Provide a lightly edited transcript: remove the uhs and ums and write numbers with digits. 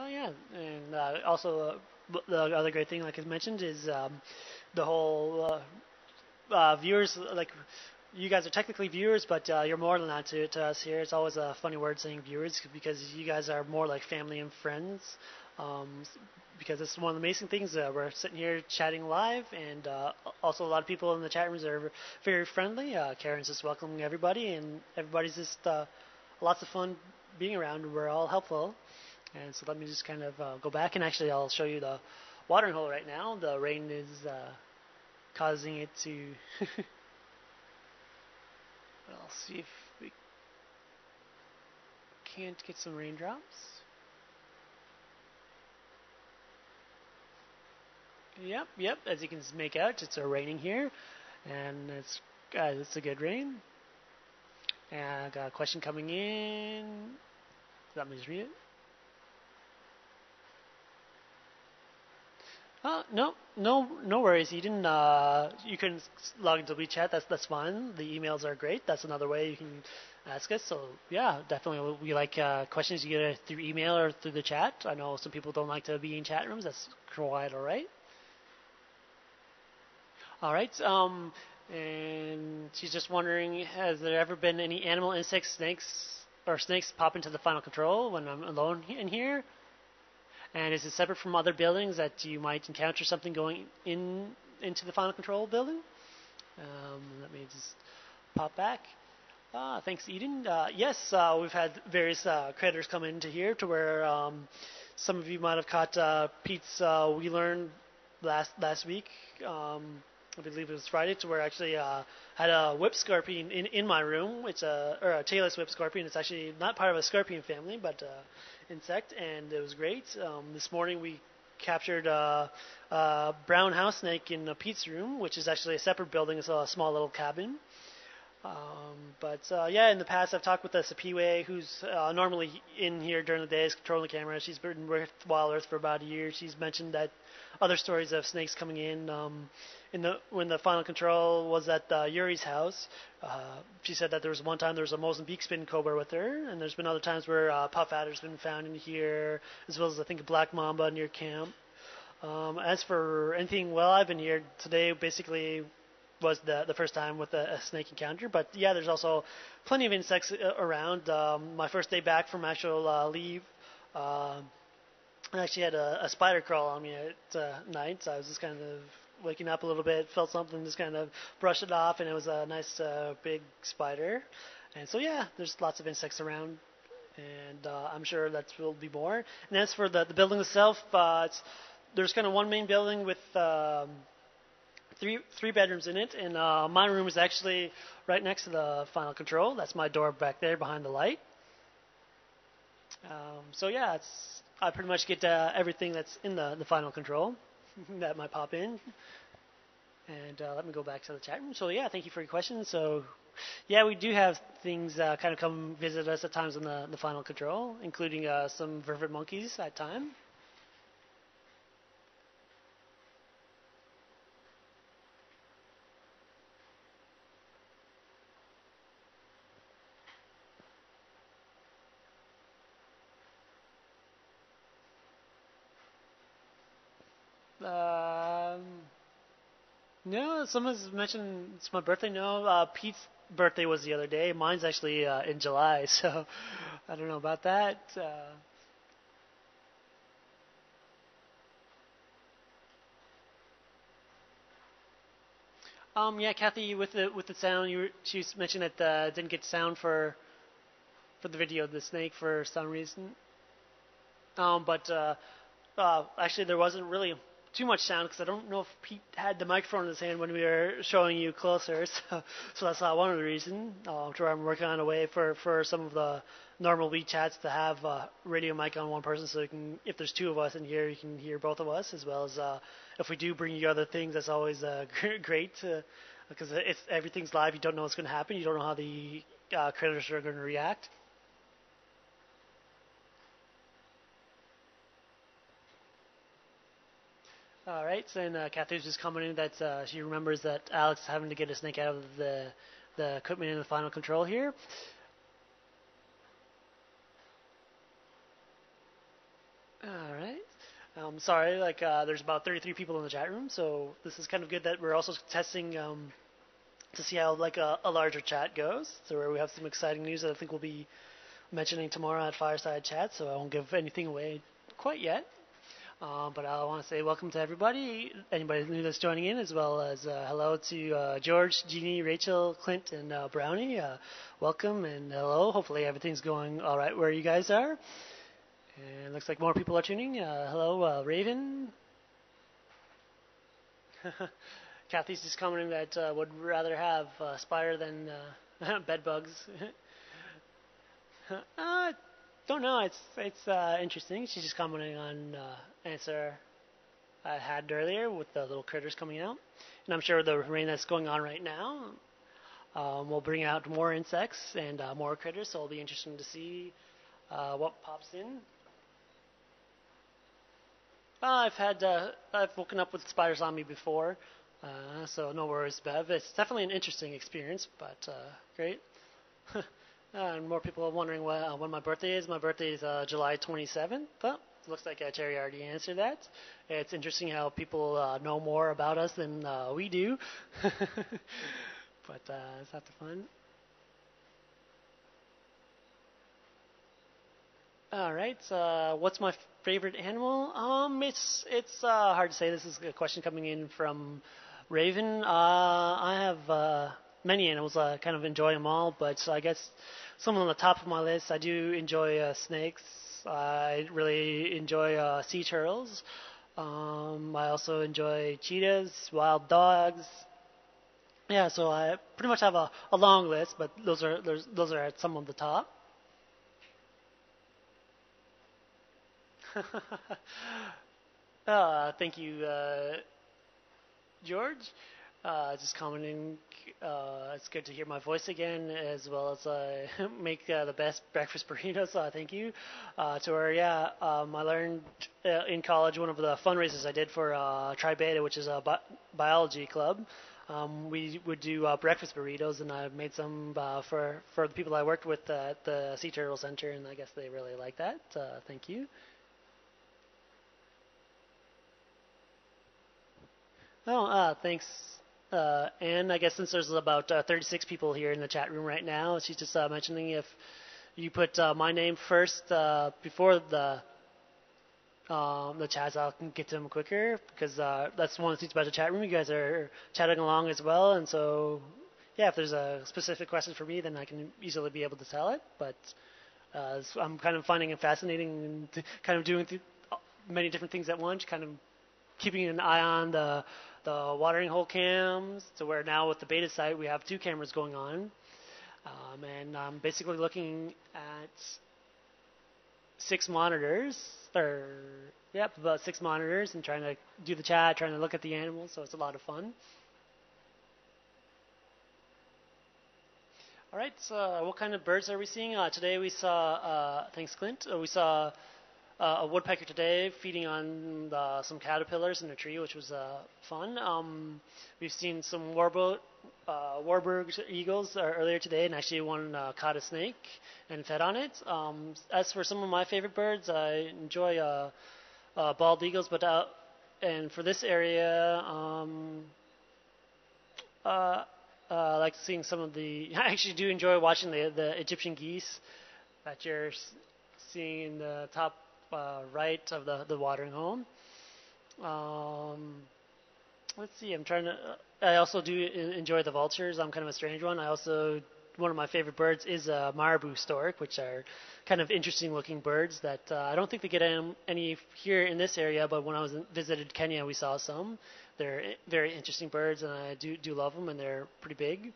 Oh yeah, and also the other great thing, like I mentioned, is the whole viewers. Like you guys are technically viewers, but you're more than that to us here. It's always a funny word saying viewers because you guys are more like family and friends. Because it's one of the amazing things. We're sitting here chatting live, and also a lot of people in the chat rooms are very friendly. Karen's just welcoming everybody, and everybody's just lots of fun being around. We're all helpful. And so let me just kind of go back, and actually I'll show you the watering hole right now. The rain is causing it to. I'll see if we can't get some raindrops. Yep, yep. As you can make out, it's raining here, and it's a good rain. And I got a question coming in. Let me just read it. No, no worries. You didn't. You can log into WeChat. That's fine. The emails are great. That's another way you can ask us. So yeah, definitely. We like questions you get through email or through the chat. I know some people don't like to be in chat rooms. That's quite all right. All right. And she's just wondering, has there ever been any animal, insects, snakes pop into the final control when I'm alone in here? And is it separate from other buildings that you might encounter something going into the final control building? Let me just pop back. Thanks, Eden. Yes, we've had various critters come into here to where some of you might have caught Pete's. We learned last week. I believe it was Friday, to where I actually had a whip scorpion in my room. It's or a tailless whip scorpion. It's actually not part of a scorpion family, but insect, and it was great. This morning we captured a brown house snake in Pete's room, which is actually a separate building. It's a small little cabin. But yeah, in the past I've talked with the Sapiwe, who's normally in here during the days controlling the camera. She's been with Wild Earth for about a year. She's mentioned that other stories of snakes coming in. When the final control was at Yuri's house, she said that there was one time there was a Mozambique spin cobra with her, and there's been other times where puff adder's been found in here, as well as I think a black mamba near camp. As for anything while I've been here today, basically was the first time with a snake encounter. But yeah, there's also plenty of insects around. My first day back from actual leave, I actually had a spider crawl on me at night. So I was just kind of waking up a little bit, felt something, just kind of brushed it off, and it was a nice big spider. And so yeah, there's lots of insects around, and I'm sure that will be more. And as for the building itself, there's kind of one main building with three bedrooms in it, and my room is actually right next to the final control. That's my door back there behind the light. So yeah, I pretty much get everything that's in the final control that might pop in. And let me go back to the chat room. So yeah, thank you for your questions. So yeah, we do have things kind of come visit us at times in the final control, including some vervet monkeys at time. Um, no, someone's mentioned it's my birthday. No, Pete's birthday was the other day. Mine's actually in July, so I don't know about that. Yeah, Kathy, with the sound, she mentioned that didn't get sound for the video of the snake for some reason. But actually, there wasn't really too much sound because I don't know if Pete had the microphone in his hand when we were showing you closer. So that's one of the reasons. To where I'm working on a way for some of the normal WeChats to have radio mic on one person, so you can, if there's two of us in here, you can hear both of us, as well as if we do bring you other things, that's always great because it's everything's live. You don't know what's going to happen. You don't know how the critters are going to react. All right, so then Kathy's just commenting that she remembers that Alex is having to get a snake out of the equipment in the final control here. Sorry, there's about 33 people in the chat room, so this is kind of good that we're also testing to see how a larger chat goes. So where we have some exciting news that I think we'll be mentioning tomorrow at Fireside Chat. So I won't give anything away quite yet. But I want to say welcome to everybody, anybody new that's joining in, as well as hello to George, Jeannie, Rachel, Clint, and Brownie. Welcome and hello. Hopefully everything's going all right where you guys are. And looks like more people are tuning. Hello, Raven. Kathy's just commenting that would rather have spider than bed bugs. Don't know. It's interesting. She's just commenting on answer I had earlier with the little critters coming out, and I'm sure the rain that's going on right now will bring out more insects and more critters. So it'll be interesting to see what pops in. I've woken up with spiders on me before, so no worries, Bev. It's definitely an interesting experience, but great. And more people are wondering when my birthday is. My birthday is July 27th. But it looks like Terry already answered that. It's interesting how people know more about us than we do. But it's not the fun. All right. What's my favorite animal? It's hard to say. This is a question coming in from Raven. I have many animals. I kind of enjoy them all, but I guess some on the top of my list. I do enjoy snakes. I really enjoy sea turtles. I also enjoy cheetahs, wild dogs. Yeah, so I pretty much have a long list, but those are at some of the top. Thank you, George. Just commenting. It's good to hear my voice again, as well as make the best breakfast burritos. Thank you. To her, yeah. I learned in college one of the fundraisers I did for Tri Beta, which is a biology club. We would do breakfast burritos, and I made some for the people I worked with at the Sea Turtle Center, and I guess they really like that. Thank you. Oh, thanks. And I guess since there's about 36 people here in the chat room right now, she's just mentioning if you put my name first before the chats, I can get to them quicker because that's one of the things about the chat room. You guys are chatting along as well, and so yeah, if there's a specific question for me, then I can easily be able to tell it. But so I'm kind of finding it fascinating and kind of doing many different things at once, kind of keeping an eye on the watering hole cams to where now with the beta site we have two cameras going on, and I'm basically looking at about 6 monitors and trying to do the chat, trying to look at the animals, so it's a lot of fun. All right, so what kind of birds are we seeing? Today we saw, thanks Clint, we saw a woodpecker today feeding on some caterpillars in a tree, which was fun. We've seen some Warburg eagles earlier today, and actually one caught a snake and fed on it. As for some of my favorite birds, I enjoy bald eagles, but and for this area, I like seeing some of the. I actually do enjoy watching the Egyptian geese that you're seeing in the top right of the watering hole. Let's see. I also do enjoy the vultures. I'm kind of a strange one. One of my favorite birds is a marabou stork, which are kind of interesting looking birds that I don't think they get any here in this area, but when I visited Kenya, we saw some. They're very interesting birds, and I do love them, and they're pretty big.